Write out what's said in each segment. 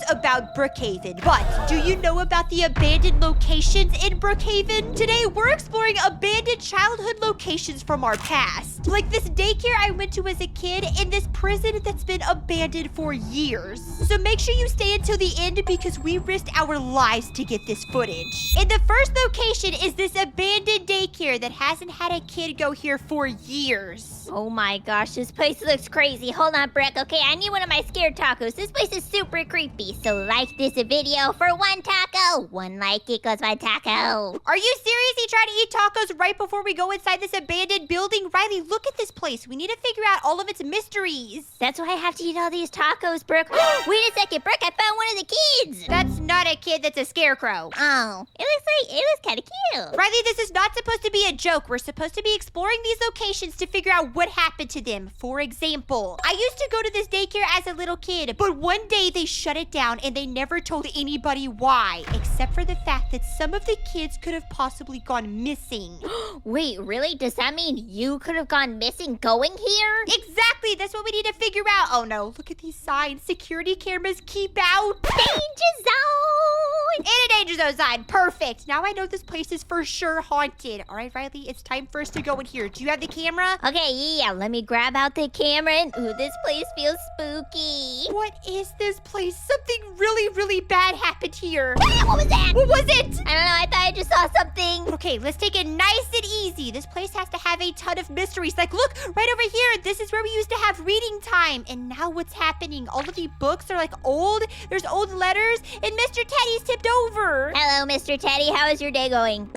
about Brookhaven, but do you know about the abandoned locations in Brookhaven? Today, we're exploring abandoned childhood locations from our past. Like this daycare I went to as a kid and this prison that's been abandoned for years. So make sure you stay until the end because we risked our lives to get this footage. And the first location is this abandoned daycare that hasn't had a kid go here for years. Oh my gosh, this place looks crazy. Hold on, Brook. Okay, I need one of my scared tacos. This place is super creepy. So like this video for one taco. One like equals one taco. Are you seriously trying to eat tacos right before we go inside this abandoned building? Riley, look at this place. We need to figure out all of its mysteries. That's why I have to eat all these tacos, Brook. Wait a second, Brook, I found one of the kids. That's not a kid, that's a scarecrow. Oh, it looks kind of cute. Riley, this is not supposed to be a joke. We're supposed to be exploring these locations to figure out what happened to them. For example, I used to go to this daycare as a little kid, but one day they shut it down and they never told anybody why, except for the fact that some of the kids could have possibly gone missing. Wait, really? Does that mean you could have gone missing going here? Exactly, that's what we need to figure out. Oh no, look at these signs. Security cameras keep out. Danger zone! And a danger zone sign, perfect. Now I know this place is for sure haunted. All right, Riley, it's time for us to go in here. Do you have the camera? Okay, yeah, let me grab out the camera and ooh, this place feels spooky. What is this place? Something really, really bad happened here. Ah, what was that? What was it? I don't know, I thought I just saw something. Okay, let's take it nice and easy. This place has to have a ton of mysteries. Like, look, right over here. This is where we used to have reading time. And now what's happening? All of the books are like old. There's old letters. And Mr. Teddy's tipped over. Hello, Mr. Teddy. How is your day going?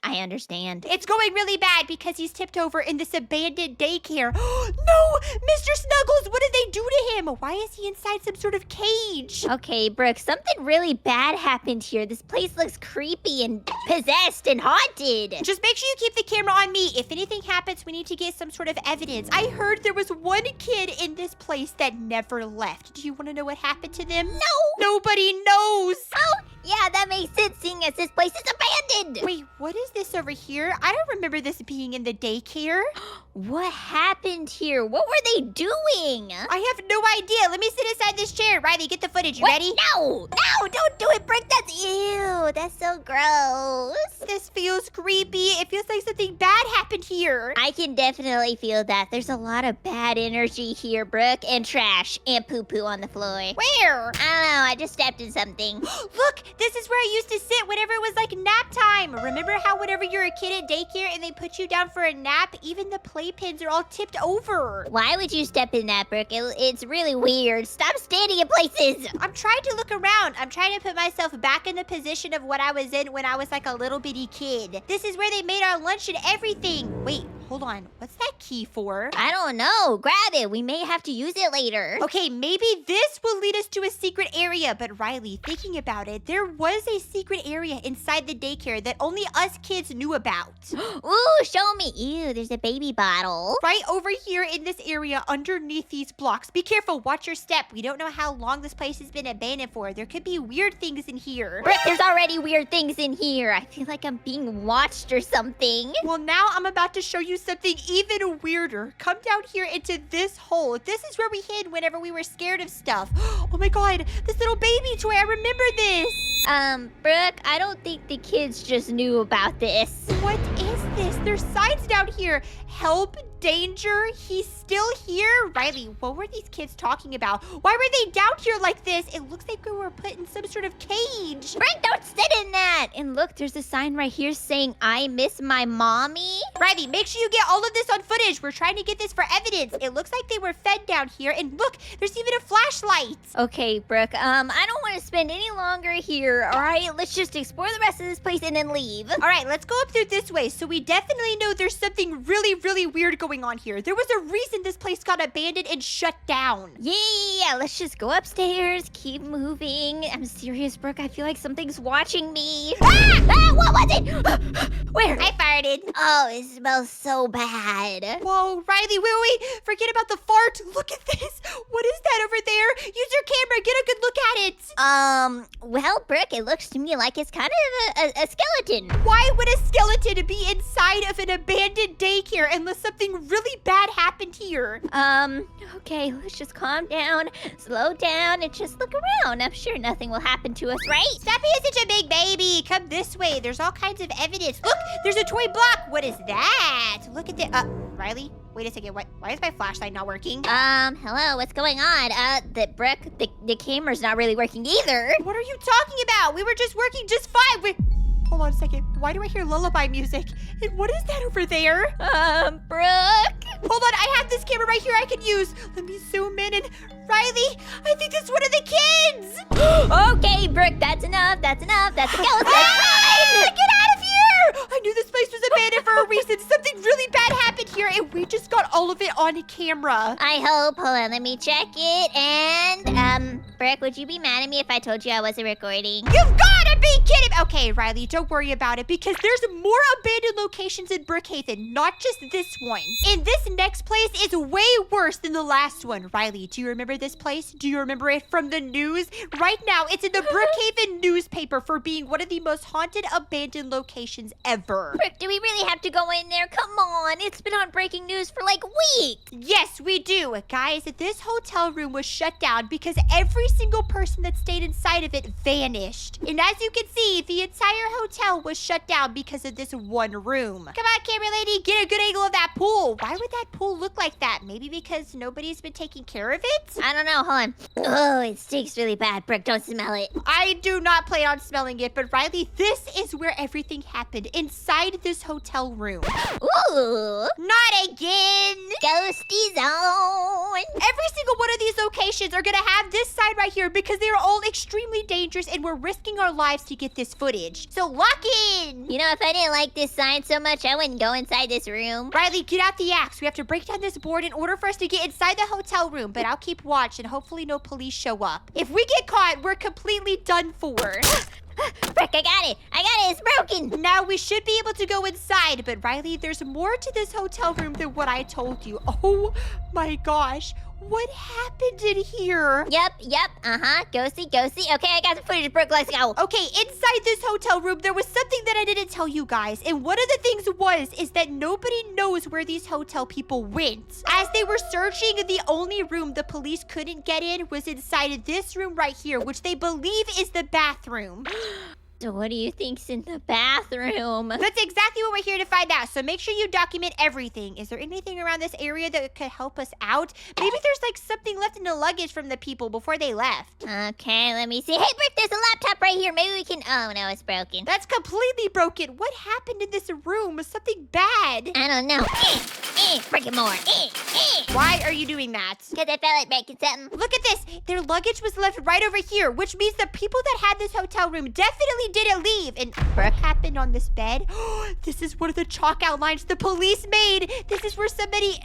I understand. It's going really bad because he's tipped over in this abandoned daycare. No! Mr. Snuggles, what did they do to him? Why is he inside some sort of cage? Okay, Brook, something really bad happened here. This place looks creepy and possessed and haunted. Just make sure you keep the camera on me. If anything happens, we need to get some sort of evidence. I heard there was one kid in this place that never left. Do you want to know what happened to them? No! Nobody knows! Oh, yeah, that makes sense seeing as this place is abandoned. Wait, what is this over here? I don't remember this being in the daycare. What happened here? What were they doing? I have no idea. Let me sit inside this chair. Riley, get the footage. You ready? No, don't do it, Brook. That's ew. That's so gross. This feels creepy. It feels like something bad happened here. I can definitely feel that. There's a lot of bad energy here, Brook, and trash and poo-poo on the floor. Where? I don't know. I just stepped in something. Look, this is where I used to sit whenever it was like nap time. Remember how whenever you're a kid at daycare and they put you down for a nap, even the playpens are all tipped over. Why would you step in that, Brook? It's really weird. Stop standing in places. I'm trying to look around. I'm trying to put myself back in the position of what I was in when I was like a little bitty kid. This is where they made our lunch and everything. Wait, hold on. What's that key for? I don't know. Grab it. We may have to use it later. Okay, maybe this will lead us to a secret area. But Riley, thinking about it, there was a secret area inside the daycare that only us kids knew about. Ooh, show me. Ew, there's a baby bottle. Right over here in this area underneath these blocks. Be careful. Watch your step. We don't know how long this place has been abandoned for. There could be weird things in here. Brook, there's already weird things in here. I feel like I'm being watched or something. Well, now I'm about to show you something even weirder. Come down here into this hole. This is where we hid whenever we were scared of stuff. Oh my god, this little baby toy. I remember this. Brook, I don't think the kids just knew about this. What is this? There's signs down here. Help, danger, he's still here. Riley, what were these kids talking about? Why were they down here like this? It looks like we were put in some sort of cage. Brook, don't sit in that. And look, there's a sign right here saying, I miss my mommy. Riley, make sure you get all of this on footage. We're trying to get this for evidence. It looks like they were fed down here. And look, there's even a flashlight. Okay, Brook, I don't want to spend any longer here, all right? Let's just explore the rest of this place and then leave. All right, let's go up through this way. So we definitely know there's something really, really weird going on here. There was a reason this place got abandoned and shut down. Yeah, let's just go upstairs, keep moving. I'm serious, Brook. I feel like something's watching me. Ah, what was it? Where? I farted. Oh, it smells so bad. Whoa, Riley, wait. Forget about the fart. Look at this. What is that over there? Use your camera. Get a good look at it. Well, Brook, it looks to me like it's kind of a skeleton. Why would a skeleton be inside of an abandoned daycare unless something really bad happened here? Okay, let's just calm down, slow down, and just look around. I'm sure nothing will happen to us, right? Stop being such a big baby. Come this way. There's all kinds of evidence. Look, there's a toy block. What is that? Look at the, Riley? Wait a second. Why is my flashlight not working? Hello, what's going on? Brook, the camera's not really working either. What are you talking about? We were just working just fine. Wait, hold on a second. Why do I hear lullaby music? And what is that over there? Brooke? Hold on, I have this camera right here I can use. Let me zoom in and Riley, I think it's one of the kids. Okay, Brooke, that's enough. That's a skeleton. Get out of here! I knew this place was abandoned for a reason. Something really bad happened here and we just got all of it on camera. I hope. Hold on, let me check it. And, Brooke, would you be mad at me if I told you I wasn't recording? You've gotta be kidding! Okay, Riley, don't worry about it because there's more abandoned locations in Brookhaven, not just this one. And this next place is way worse than the last one. Riley, do you remember this place? Do you remember it from the news? Right now, it's in the Brookhaven newspaper for being one of the most haunted abandoned locations ever. Brooke, do we really have to go in there? Come on, it's been on breaking news for like weeks. Yes, we do. Guys, this hotel room was shut down because every single person that stayed inside of it vanished. And as you can see, the entire hotel was shut down because of this one room. Come on, camera lady, get a good angle of that pool. Why would that pool look like that? Maybe because nobody's been taking care of it? I don't know, hold on. Oh, it stinks really bad. Brooke, don't smell it. I do not plan on smelling it, but Riley, this is where everything happened, inside this hotel room. Ooh. Not again! Ghosty zone. Every single one of these locations are gonna have this sign right here because they are all extremely dangerous and we're risking our lives to get this footage. So lock in! You know, if I didn't like this sign so much, I wouldn't go inside this room. Riley, get out the axe. We have to break down this board in order for us to get inside the hotel room, but I'll keep watch and hopefully no police show up. If we get caught, we're completely done for. Brooke, I got it. It's broken. Now we should be able to go inside, but Riley, there's more to this hotel room than what I told you. Oh my gosh. What happened in here? Yep. Ghosty. Okay, I got the footage, Brooke. Let's go. Okay, inside this hotel room, there was something that I didn't tell you guys. And one of the things is that nobody knows where these hotel people went. As they were searching, the only room the police couldn't get in was inside this room right here, which they believe is the bathroom. So what do you think's in the bathroom? That's exactly what we're here to find out. So make sure you document everything. Is there anything around this area that could help us out? Maybe there's like something left in the luggage from the people before they left. Okay, let me see. Hey, Brooke, there's a laptop right here. Maybe we can... Oh, no, it's broken. That's completely broken. What happened in this room? Was something bad? I don't know. Break it more. Why are you doing that? Because I felt like breaking something. Look at this. Their luggage was left right over here, which means the people that had this hotel room definitely didn't leave. And what happened on this bed? This is one of the chalk outlines the police made. This is where somebody...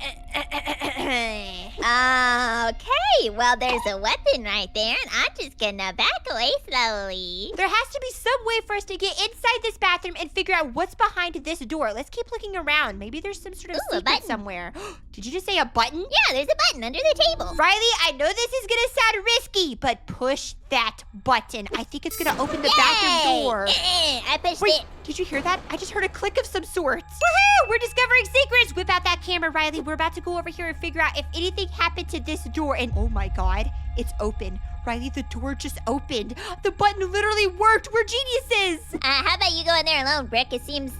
Okay, well, there's a weapon right there, and I'm just gonna back away slowly. There has to be some way for us to get inside this bathroom and figure out what's behind this door. Let's keep looking around. Maybe there's some sort of secret somewhere. Did you just say a button? Yeah, there's a button under the table. Riley, I know this is gonna sound risky, but push that button. I think it's gonna open the bathroom door. I pushed Wait, it. did you hear that? I just heard a click of some sort. Woohoo! We're discovering secrets. Whip out that camera, Riley. We're about to go over here and figure out if anything happened to this door. And oh my God, it's open. Riley, the door just opened. The button literally worked. We're geniuses. How about you go in there alone, Brick? It seems,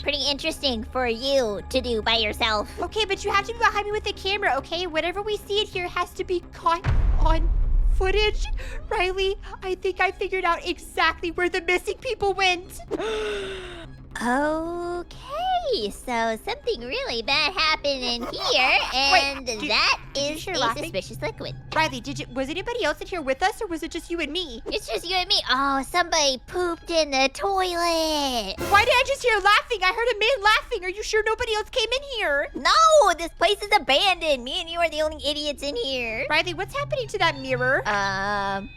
pretty interesting for you to do by yourself. Okay, but you have to be behind me with the camera, okay? Whatever we see in here has to be caught on footage. Riley, I think I figured out exactly where the missing people went. Okay, so something really bad happened in here, and that is a suspicious liquid. Riley, was anybody else in here with us, or was it just you and me? It's just you and me. Oh, somebody pooped in the toilet. Why did I just hear laughing? I heard a man laughing. Are you sure nobody else came in here? No, this place is abandoned. Me and you are the only idiots in here. Riley, what's happening to that mirror?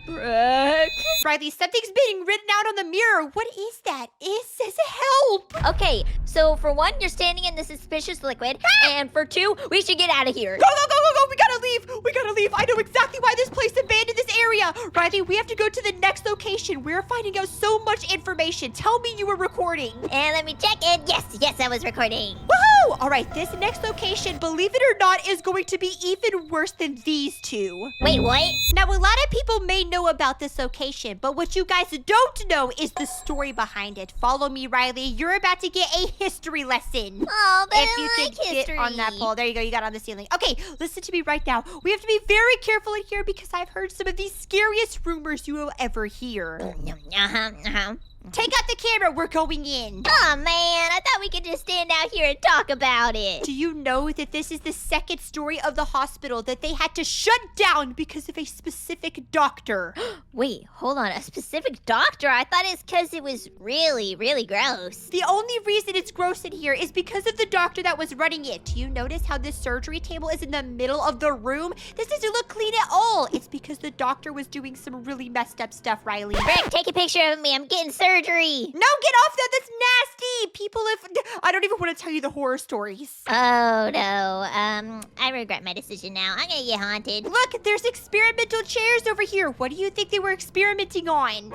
Brooke. Riley, something's being written out on the mirror. What is that? It says help. Okay, so for one, you're standing in the suspicious liquid, and for two, we should get out of here. Go, go, go, go, go. We gotta leave. We gotta leave. I know exactly why this place abandoned this area. idea. Riley, we have to go to the next location. We're finding out so much information. Tell me you were recording. And let me check it. Yes, I was recording. Woohoo! All right, this next location, believe it or not, is going to be even worse than these two. Wait, what? Now, a lot of people may know about this location, but what you guys don't know is the story behind it. Follow me, Riley. You're about to get a history lesson. Oh, but If you I like could history. get on that pole. There you go. You got on the ceiling. Okay, listen to me right now. We have to be very careful in here because I've heard some of the scariest rumors you will ever hear. Uh-huh. Take out the camera. We're going in. Oh, man, I thought we could just stand out here and talk about it. Do you know that this is the second story of the hospital that they had to shut down because of a specific doctor? Wait, hold on. A specific doctor? I thought it's because it was really, really gross. The only reason it's gross in here is because of the doctor that was running it. Do you notice how this surgery table is in the middle of the room? This doesn't look clean at all. It's because the doctor was doing some really messed up stuff, Riley. Rick, take a picture of me. I'm getting surgery. No, get off that. That's nasty. People I don't even want to tell you the horror stories. Oh, no. I regret my decision now. I'm gonna get haunted. Look, there's experimental chairs over here. What do you think they were experimenting on?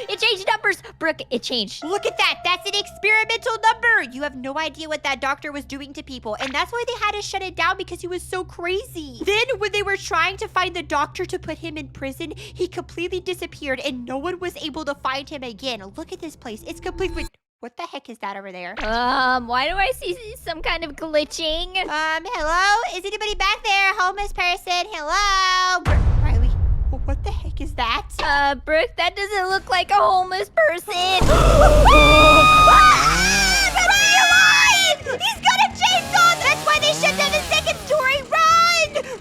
It changed numbers. Brooke, it changed. Look at that. That's an experimental number. You have no idea what that doctor was doing to people. And that's why they had to shut it down because he was so crazy. Then when they were trying to find the doctor to put him in prison, he completely disappeared and no one was able to find him again. Look at this place. It's complete with... What the heck is that over there? Why do I see some kind of glitching? Hello? Is anybody back there? Homeless person? Hello? Riley, what the heck is that? Brooke, that doesn't look like a homeless person. Alive! He's got a chainsaw! That's why they shut down the second story. Run!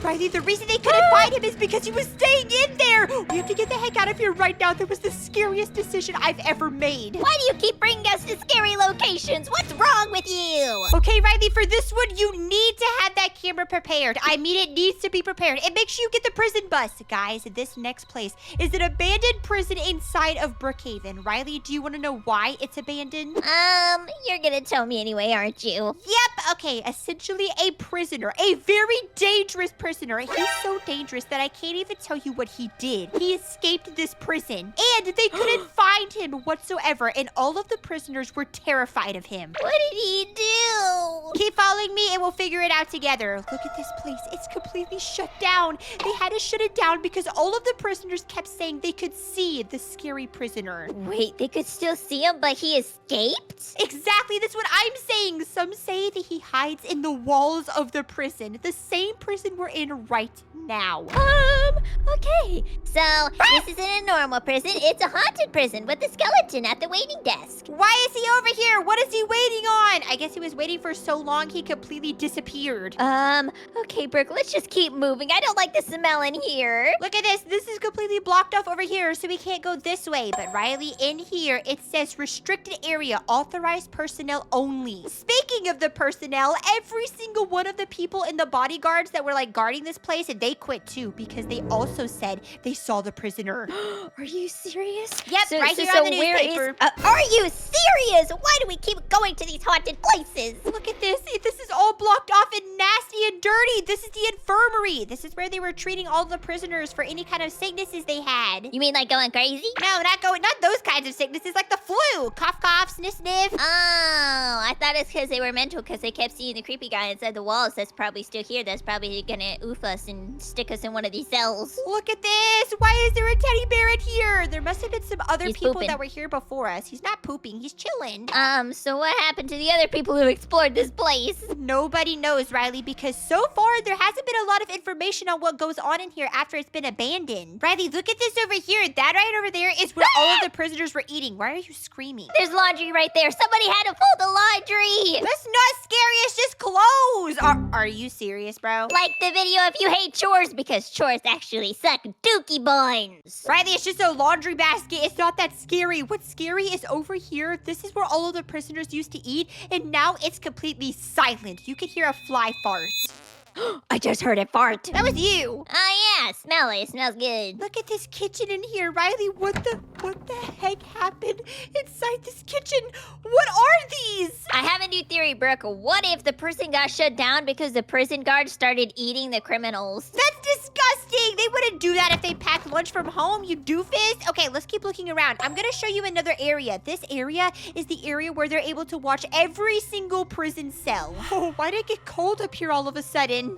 Riley, the reason they couldn't find him is because he was staying in there. We have to get the heck out of here right now. That was the scariest decision I've ever made. Why do you keep bringing us to scary locations? What's wrong with you? Okay, Riley, for this one, you need to have that camera prepared. I mean, it needs to be prepared. And make sure you get the prison bus. Guys, this next place is an abandoned prison inside of Brookhaven. Riley, do you want to know why it's abandoned? You're gonna tell me anyway, aren't you? Yep. Okay, essentially a prisoner, a very dangerous prisoner. He's so dangerous that I can't even tell you what he did. He escaped this prison, and they couldn't find him whatsoever, and all of the prisoners were terrified of him. What did he do? Keep following me, and we'll figure it out together. Look at this place. It's completely shut down. They had to shut it down because all of the prisoners kept saying they could see the scary prisoner. Wait, they could still see him, but he escaped? Exactly, that's what I'm saying. Some say that he hides in the walls of the prison, the same prison we're in right now. Okay. So, this isn't a normal prison. It's a haunted prison with a skeleton at the waiting desk. Why is he over here? What is he waiting on? I guess he was waiting for so long he completely disappeared. Okay, Brooke, let's just keep moving. I don't like the smell in here. Look at this. This is completely blocked off over here, so we can't go this way. But Riley, in here, it says restricted area, authorized personnel only. Speaking of the personnel, every single one of the people in the bodyguards that were like guarding this place, and they quit too because they also said they saw the prisoner. Are you serious? Yep, right here on the newspaper. Are you serious? Why do we keep going to these haunted places? Look at this. This is all blocked off and nasty and dirty. This is the infirmary. This is where they were treating all the prisoners for any kind of sicknesses they had. You mean like going crazy? No, not those kinds of sicknesses, like the flu. Cough, cough, sniff, sniff. Oh, I thought it's because they were mental because they kept seeing the creepy guy inside the walls that's probably still here. That's probably gonna oof us and stick us in one of these cells. Look at this. Why is there a teddy bear in here? There must have been some other people pooping. that were here before us. He's not pooping. He's chilling. So what happened to the other people who explored this place? Nobody knows, Riley, because so far there hasn't been a lot of information on what goes on in here after it's been abandoned. Riley, look at this over here. That right over there is where all of the prisoners were eating. Why are you screaming? There's laundry right there. Somebody had to fold the laundry. That's not scary. It's just clothes. Are you serious, bro? Like the video if you hate chores because chores actually suck dookie buns. Riley, it's just a laundry basket. It's not that scary. What's scary is over here. This is where all of the prisoners used to eat, and now it's completely silent. You can hear a fly fart. I just heard it fart. That was you. Oh yeah, smell it. It smells good. Look at this kitchen in here, Riley. What the heck happened inside this kitchen? What are these? I have a new theory, Brooke. What if the prison got shut down because the prison guards started eating the criminals? That's disgusting. They wouldn't do that if they packed lunch from home, you doofus. Okay, let's keep looking around. I'm gonna show you another area. This area is the area where they're able to watch every single prison cell. Oh, why did it get cold up here all of a sudden?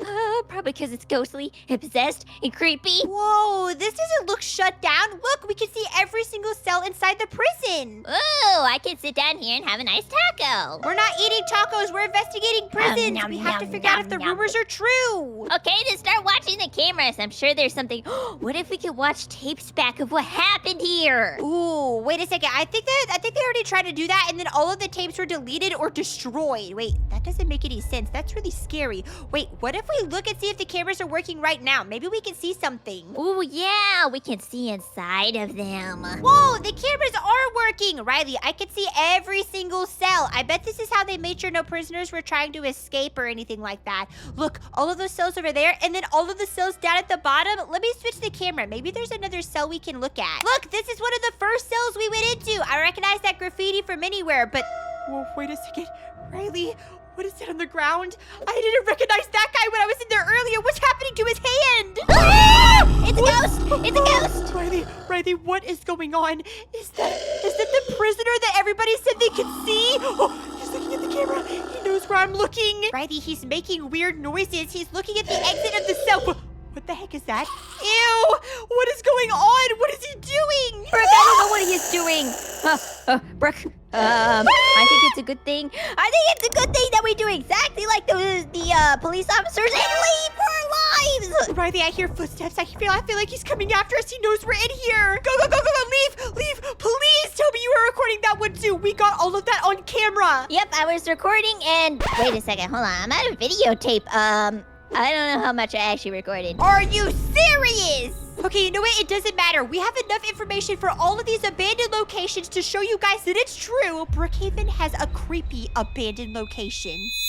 Probably because it's ghostly and possessed and creepy. Whoa, this doesn't look shut down. Look, we can see every single cell inside the prison. Ooh, I can sit down here and have a nice taco. We're not eating tacos, we're investigating prisons. Nom, We have to nom, figure out if nom, the nom. rumors are true. Okay, then start watching the cameras. I'm sure there's something. What if we could watch tapes back of what happened here? Ooh, wait a second. I think they already tried to do that, and then all of the tapes were deleted or destroyed. Wait, that doesn't make any sense. That's really scary. Wait, what if we look and see if the cameras are working right now? Maybe we can see something. Ooh, yeah, we can see inside of them. Whoa, the cameras are working! Riley, I can see every single cell. I bet this is how they made sure no prisoners were trying to escape or anything like that. Look, all of those cells over there, and then all of the cells down at the bottom. Let me switch the camera. Maybe there's another cell we can look at. Look, this is one of the first cells we went into. I recognize that graffiti from anywhere, but... Whoa, wait a second. Riley, what is that on the ground? I didn't recognize that guy when I was in there earlier. What's happening to his hand? Ah! It's a ghost! It's a ghost! Riley, what is going on? Is that the prisoner that everybody said they could see? Oh, he's looking at the camera. He knows where I'm looking. Riley, he's making weird noises. He's looking at the exit of the cell. What the heck is that? Ew! What is going on? What is he doing? Brook, I don't know what he's doing. Brook, I think it's a good thing. I think it's a good thing that we do exactly like the police officers and leave for our lives. Riley, I hear footsteps. I feel like he's coming after us. He knows we're in here. Go, go, go, go, go. Leave. Please tell me you were recording that one too. We got all of that on camera. Yep, I was recording and... Wait a second, hold on. I'm out of videotape. I don't know how much I actually recorded. Are you serious? Okay, you know what? It doesn't matter. We have enough information for all of these abandoned locations to show you guys that it's true. Brookhaven has a creepy abandoned locations.